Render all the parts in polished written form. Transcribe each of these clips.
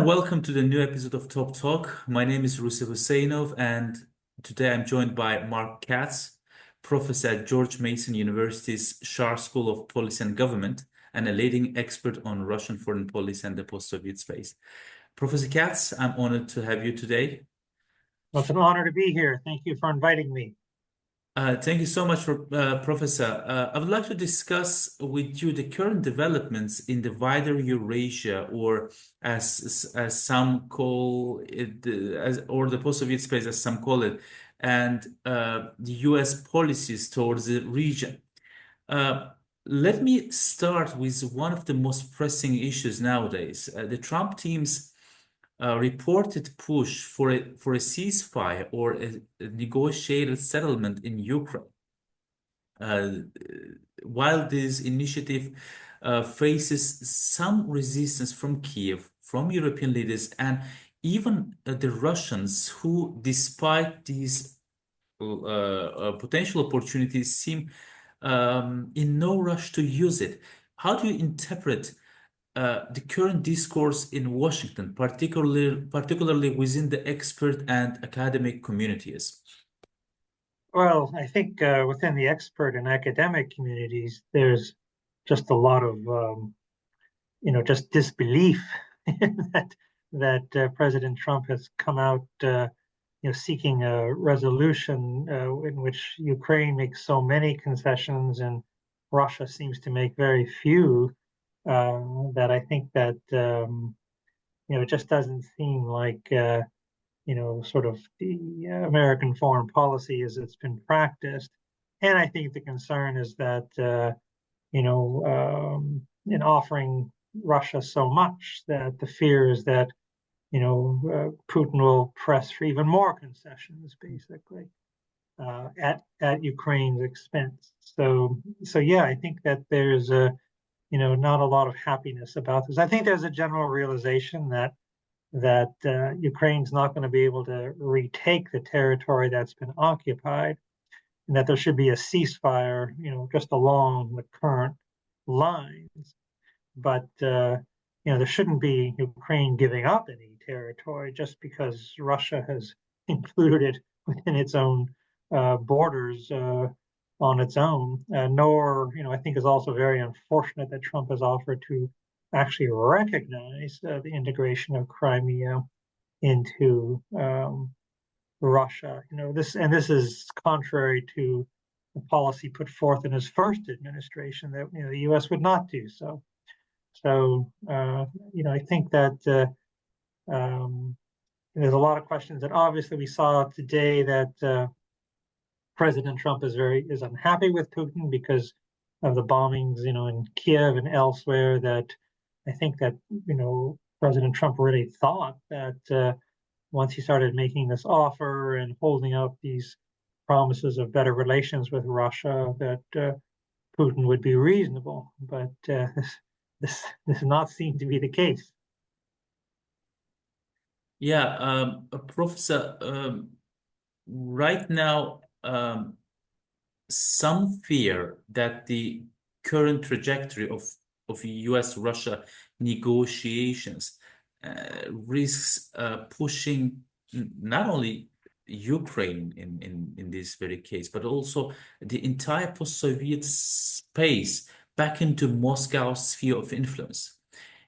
and welcome to the new episode of Toptalk. My name is Rusif Huseynov, and today I'm joined by Mark Katz, professor at George Mason University's Schar School of Policy and Government, and a leading expert on Russian foreign policy and the post-Soviet space. Professor Katz, I'm honored to have you today. Well, it's an honor to be here. Thank you for inviting me. Thank you so much, Professor. I would like to discuss with you the current developments in the wider Eurasia, or as some call it, or the post-Soviet space, as some call it, and the U.S. policies towards the region. Uh, Let me start with one of the most pressing issues nowadays. The Trump team's reported push for a ceasefire or a negotiated settlement in Ukraine. Uh, while this initiative faces some resistance from Kiev, from European leaders, and even the Russians, who, despite these potential opportunities, seem in no rush to use it. How do you interpret the current discourse in Washington, particularly within the expert and academic communities? Well, I think within the expert and academic communities, there's just a lot of, just disbelief that President Trump has come out, seeking a resolution in which Ukraine makes so many concessions and Russia seems to make very few. That I think that it just doesn't seem like sort of the American foreign policy as it's been practiced. And I think the concern is that, in offering Russia so much, that the fear is that, Putin will press for even more concessions, basically, at Ukraine's expense. So yeah, I think that there's not a lot of happiness about this. I think there's a general realization that Ukraine's not going to be able to retake the territory that's been occupied, and that there should be a ceasefire, just along the current lines. But there shouldn't be Ukraine giving up any territory just because Russia has included it within its own borders on its own. Nor, I think is also very unfortunate that Trump has offered to actually recognize the integration of Crimea into Russia. This is contrary to the policy put forth in his first administration that the U.S. would not do so. So I think that there's a lot of questions, and obviously we saw today that President Trump is unhappy with Putin because of the bombings, in Kiev and elsewhere. That I think that President Trump really thought that once he started making this offer and holding out these promises of better relations with Russia, that Putin would be reasonable. But this does not seem to be the case. Yeah, Professor, right now, some fear that the current trajectory of US-Russia negotiations risks pushing not only Ukraine in this very case, but also the entire post-Soviet space back into Moscow's sphere of influence.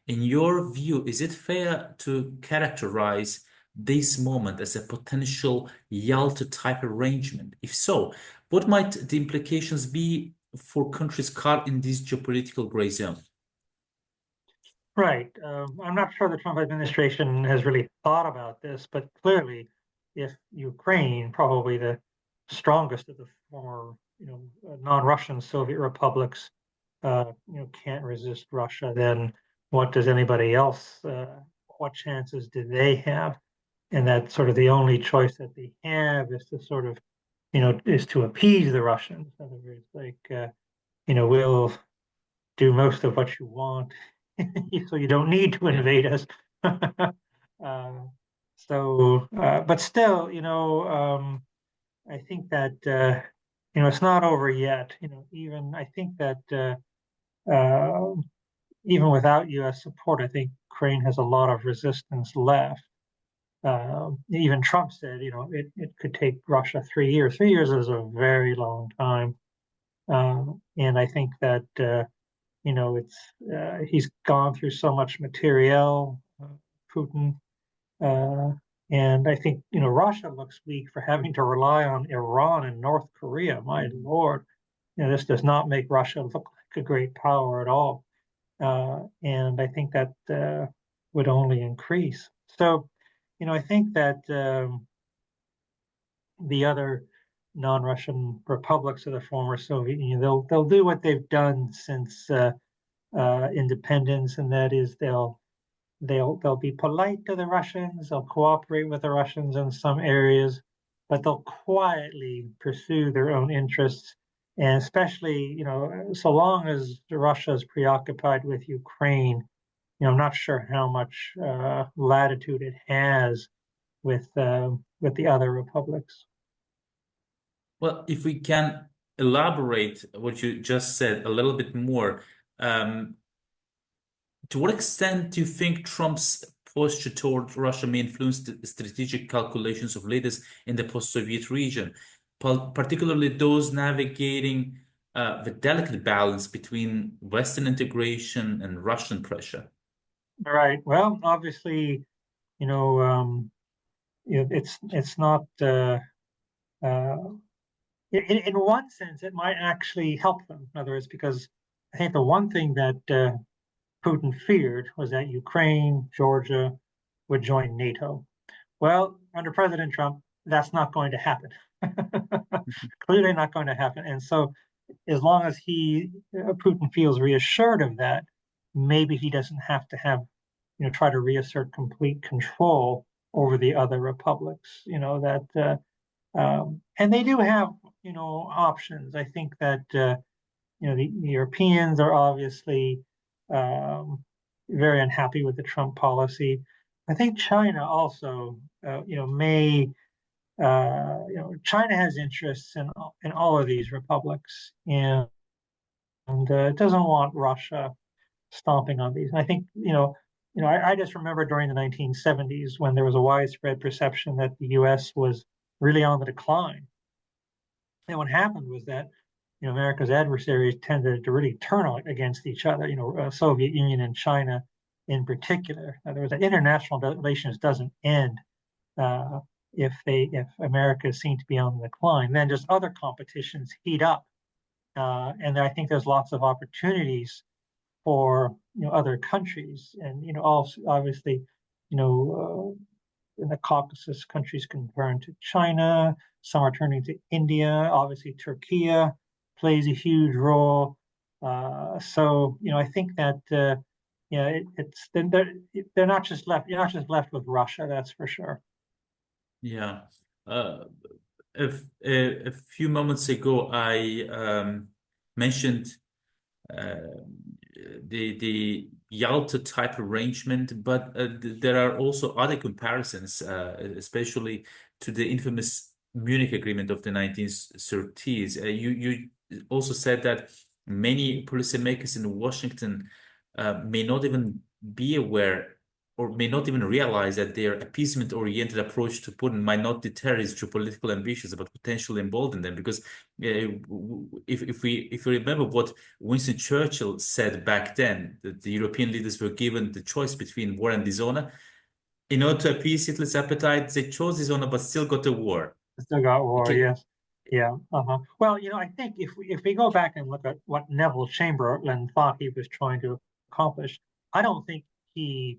In your view, is it fair to characterize this moment as a potential Yalta type arrangement? If so, what might the implications be for countries caught in this geopolitical gray zone? Right. I'm not sure the Trump administration has really thought about this, but clearly, if Ukraine, probably the strongest of the former, non-Russian Soviet republics, can't resist Russia, then what does anybody else? What chances do they have? And that's sort of the only choice that they have is to sort of, is to appease the Russians. In other words, like, we'll do most of what you want, so you don't need to invade us. uh, but still, I think that it's not over yet. Even I think that even without U.S. support, I think Ukraine has a lot of resistance left. Even Trump said, it could take Russia 3 years. 3 years is a very long time. And I think that, he's gone through so much material, Putin. Uh, and I think, Russia looks weak for having to rely on Iran and North Korea. My Lord, this does not make Russia look like a great power at all. And I think that would only increase. So, I think that the other non-Russian republics of the former Soviet Union, they'll do what they've done since independence, and that is they'll be polite to the Russians, they'll cooperate with the Russians in some areas, but they'll quietly pursue their own interests. And especially, so long as Russia is preoccupied with Ukraine, I'm not sure how much latitude it has with the other republics. Well, if we can elaborate what you just said a little bit more, um, to what extent do you think Trump's posture toward Russia may influence the strategic calculations of leaders in the post-Soviet region, particularly those navigating the delicate balance between Western integration and Russian pressure? All right. Well, obviously, you know, um, it's not. Uh, in one sense, it might actually help them. In other words, because I think the one thing that Putin feared was that Ukraine, Georgia would join NATO. Well, under President Trump, that's not going to happen. Clearly not going to happen. And so, as long as Putin feels reassured of that, maybe he doesn't have to try to reassert complete control over the other republics. And they do have, options. I think that the Europeans are obviously um, very unhappy with the Trump policy. I think China also, may, China has interests in all of these republics, and it doesn't want Russia stomping on these. And I think, I just remember during the 1970s when there was a widespread perception that the U.S. was really on the decline. And what happened was that America's adversaries tended to really turn against each other. Soviet Union and China, in particular. In other words, that international relations doesn't end uh, if America is seen to be on the decline. Then just other competitions heat up, and I think there's lots of opportunities for other countries, and also obviously, you know, in the Caucasus, countries can turn to China. Some are turning to India. Obviously, Turkey plays a huge role. So, I think that it's they're not just left. You're not just left with Russia. That's for sure. Yeah. Uh, a few moments ago, I mentioned uh, the Yalta type arrangement, but there are also other comparisons, especially to the infamous Munich Agreement of the 1930s. You also said that many policymakers in Washington may not even be aware or may not even realize that their appeasement-oriented approach to Putin might not deter his geopolitical ambitions, but potentially embolden them. Because if we remember what Winston Churchill said back then, that the European leaders were given the choice between war and dishonor. In order to appease Hitler's appetite, they chose dishonor but still got a war. Still got war, Okay. yes. Yeah. Uh-huh. Well, I think if we go back and look at what Neville Chamberlain thought he was trying to accomplish, I don't think he,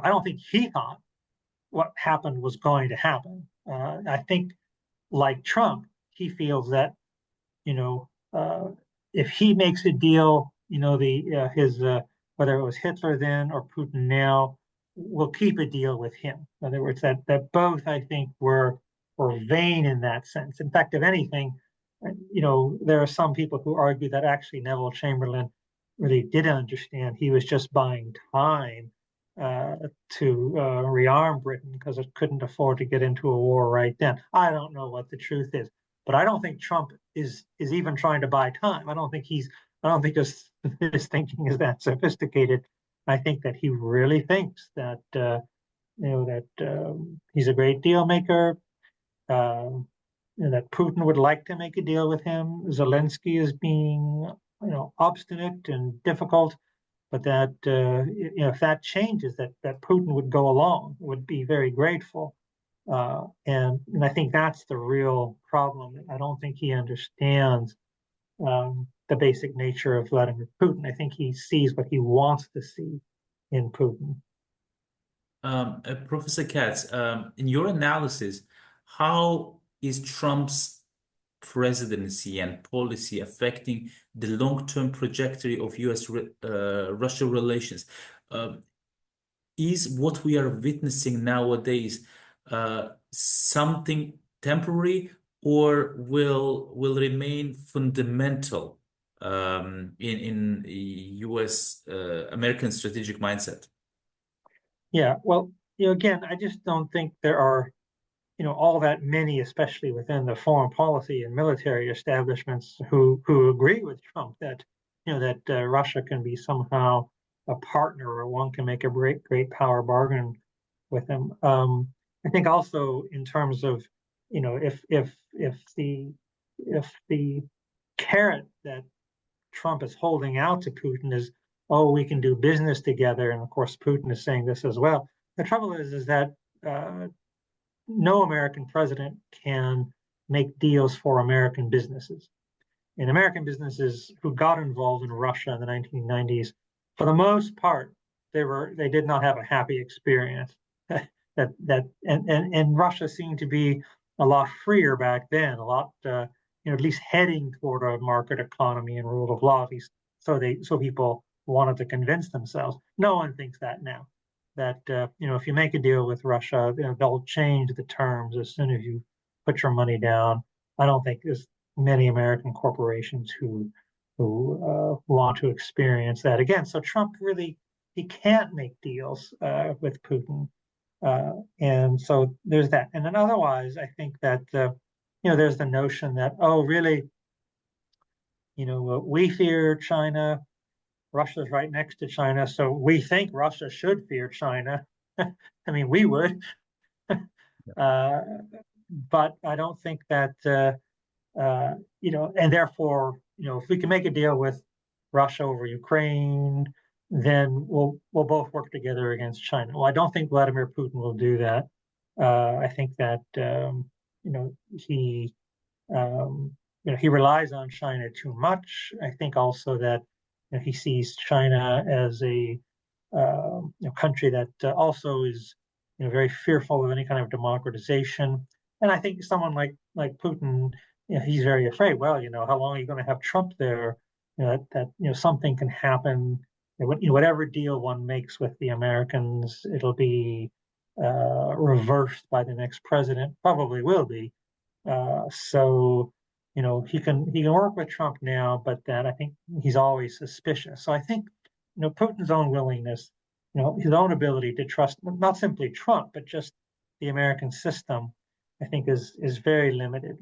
I don't think he thought what happened was going to happen. I think, like Trump, he feels that you know if he makes a deal, the his whether it was Hitler then or Putin now, will keep a deal with him. In other words, that both I think were vain in that sense. In fact, if anything, there are some people who argue that actually Neville Chamberlain really did understand he was just buying time uh, to rearm Britain because it couldn't afford to get into a war right then. I don't know what the truth is, but I don't think Trump is even trying to buy time. I don't think he's I don't think his thinking is that sophisticated. I think that he really thinks that he's a great deal maker. That Putin would like to make a deal with him. Zelensky is being, obstinate and difficult, but that if that changes, that Putin would go along, would be very grateful. And I think that's the real problem. I don't think he understands the basic nature of Vladimir Putin. I think he sees what he wants to see in Putin. Professor Katz, in your analysis, how is Trump's presidency and policy affecting the long-term trajectory of US-Russia relations? Is what we are witnessing nowadays something temporary, or will remain fundamental in US American strategic mindset? Yeah, well, again, I just don't think there are, all that many, especially within the foreign policy and military establishments, who agree with Trump that, that Russia can be somehow a partner, or one can make a great power bargain with him. I think also in terms of, if the carrot that Trump is holding out to Putin is, oh, we can do business together, and of course Putin is saying this as well. The trouble is that no American president can make deals for American businesses. And American businesses who got involved in Russia in the 1990s, for the most part, they did not have a happy experience. And Russia seemed to be a lot freer back then, a lot at least heading toward a market economy and rule of law. At least so people wanted to convince themselves. No one thinks that now. That if you make a deal with Russia, they'll change the terms as soon as you put your money down. I don't think there's many American corporations who want to experience that again. So Trump really, he can't make deals with Putin. And so there's that. And then otherwise, I think that, there's the notion that, oh, really, we fear China. Russia's right next to China, so we think Russia should fear China. I mean, we would. But I don't think that, and therefore, if we can make a deal with Russia over Ukraine, then we'll both work together against China. Well, I don't think Vladimir Putin will do that. I think that he relies on China too much. I think also that he sees China as a country that also is very fearful of any kind of democratization. And I think someone like Putin, he's very afraid. Well, how long are you going to have Trump there? That something can happen. Whatever deal one makes with the Americans, it'll be reversed by the next president. Probably will be. So he can work with Trump now, but that I think he's always suspicious. So I think Putin's own willingness, his own ability to trust not simply Trump, but just the American system, I think is very limited.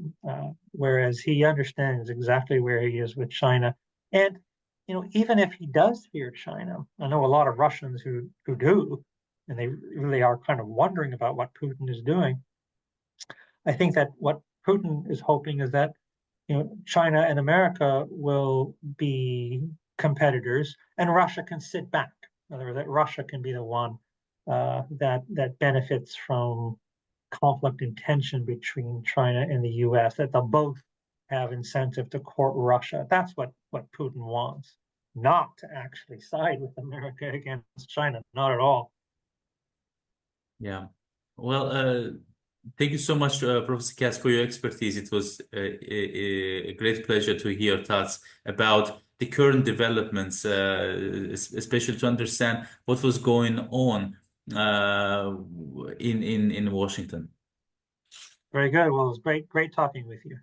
Whereas he understands exactly where he is with China, and even if he does fear China, I know a lot of Russians who do, and they really are kind of wondering about what Putin is doing. I think that what Putin is hoping is that China and America will be competitors, and Russia can sit back. In other words, that Russia can be the one that benefits from conflict and tension between China and the U.S. That they'll both have incentive to court Russia. That's what Putin wants, not to actually side with America against China, not at all. Yeah. Well, thank you so much, Professor Katz, for your expertise. It was a great pleasure to hear your thoughts about the current developments, especially to understand what was going on in Washington. Very good. Well, it was great talking with you.